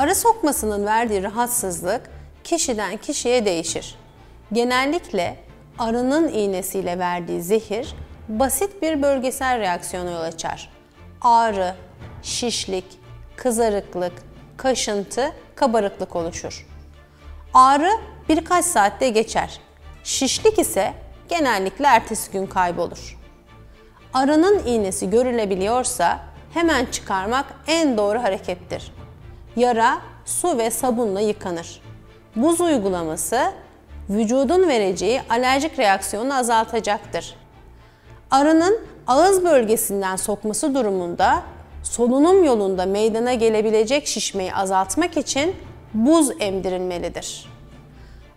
Arı sokmasının verdiği rahatsızlık kişiden kişiye değişir. Genellikle arının iğnesiyle verdiği zehir basit bir bölgesel reaksiyona yol açar. Ağrı, şişlik, kızarıklık, kaşıntı, kabarıklık oluşur. Ağrı birkaç saatte geçer. Şişlik ise genellikle ertesi gün kaybolur. Arının iğnesi görülebiliyorsa hemen çıkarmak en doğru harekettir. Yara su ve sabunla yıkanır. Buz uygulaması vücudun vereceği alerjik reaksiyonu azaltacaktır. Arının ağız bölgesinden sokması durumunda solunum yolunda meydana gelebilecek şişmeyi azaltmak için buz emdirilmelidir.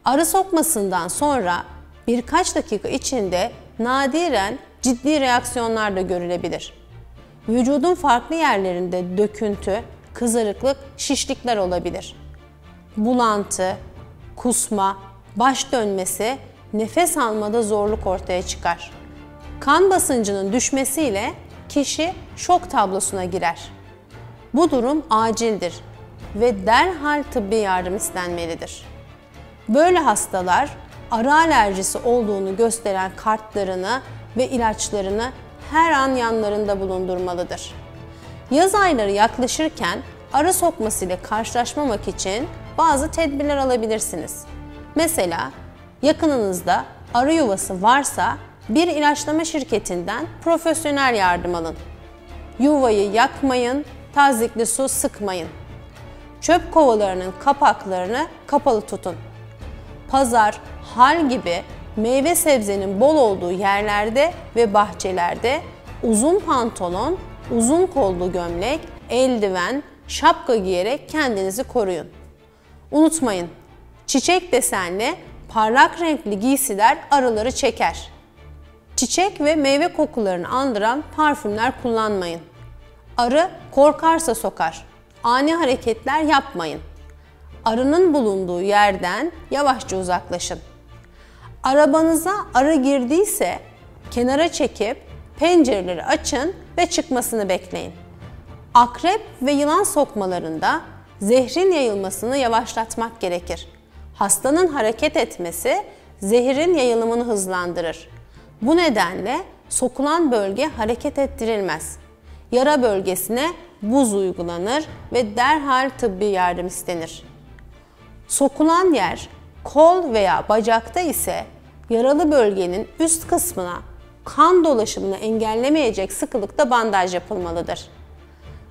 Arı sokmasından sonra birkaç dakika içinde nadiren ciddi reaksiyonlar da görülebilir. Vücudun farklı yerlerinde döküntü, kızarıklık, şişlikler olabilir. Bulantı, kusma, baş dönmesi, nefes almada zorluk ortaya çıkar. Kan basıncının düşmesiyle kişi şok tablosuna girer. Bu durum acildir ve derhal tıbbi yardım istenmelidir. Böyle hastalar arı alerjisi olduğunu gösteren kartlarını ve ilaçlarını her an yanlarında bulundurmalıdır. Yaz ayları yaklaşırken arı sokması ile karşılaşmamak için bazı tedbirler alabilirsiniz. Mesela yakınınızda arı yuvası varsa bir ilaçlama şirketinden profesyonel yardım alın. Yuvayı yakmayın, tazikli su sıkmayın. Çöp kovalarının kapaklarını kapalı tutun. Pazar, hal gibi meyve sebzenin bol olduğu yerlerde ve bahçelerde uzun pantolon, uzun kollu gömlek, eldiven, şapka giyerek kendinizi koruyun. Unutmayın, çiçek desenli, parlak renkli giysiler arıları çeker. Çiçek ve meyve kokularını andıran parfümler kullanmayın. Arı korkarsa sokar. Ani hareketler yapmayın. Arının bulunduğu yerden yavaşça uzaklaşın. Arabanıza arı girdiyse kenara çekip pencereleri açın ve çıkmasını bekleyin. Akrep ve yılan sokmalarında zehrin yayılmasını yavaşlatmak gerekir. Hastanın hareket etmesi zehrin yayılımını hızlandırır. Bu nedenle sokulan bölge hareket ettirilmez. Yara bölgesine buz uygulanır ve derhal tıbbi yardım istenir. Sokulan yer kol veya bacakta ise yaralı bölgenin üst kısmına kan dolaşımını engellemeyecek sıkılıkta bandaj yapılmalıdır.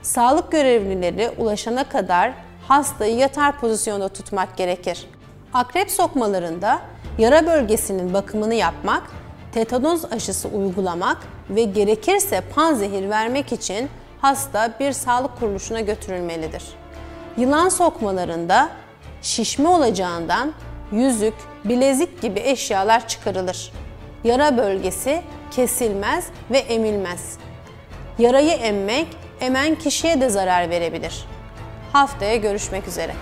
Sağlık görevlileri ulaşana kadar hastayı yatar pozisyonda tutmak gerekir. Akrep sokmalarında yara bölgesinin bakımını yapmak, tetanoz aşısı uygulamak ve gerekirse panzehir vermek için hasta bir sağlık kuruluşuna götürülmelidir. Yılan sokmalarında şişme olacağından yüzük, bilezik gibi eşyalar çıkarılır. Yara bölgesi kesilmez ve emilmez. Yarayı emmek, emen kişiye de zarar verebilir. Haftaya görüşmek üzere.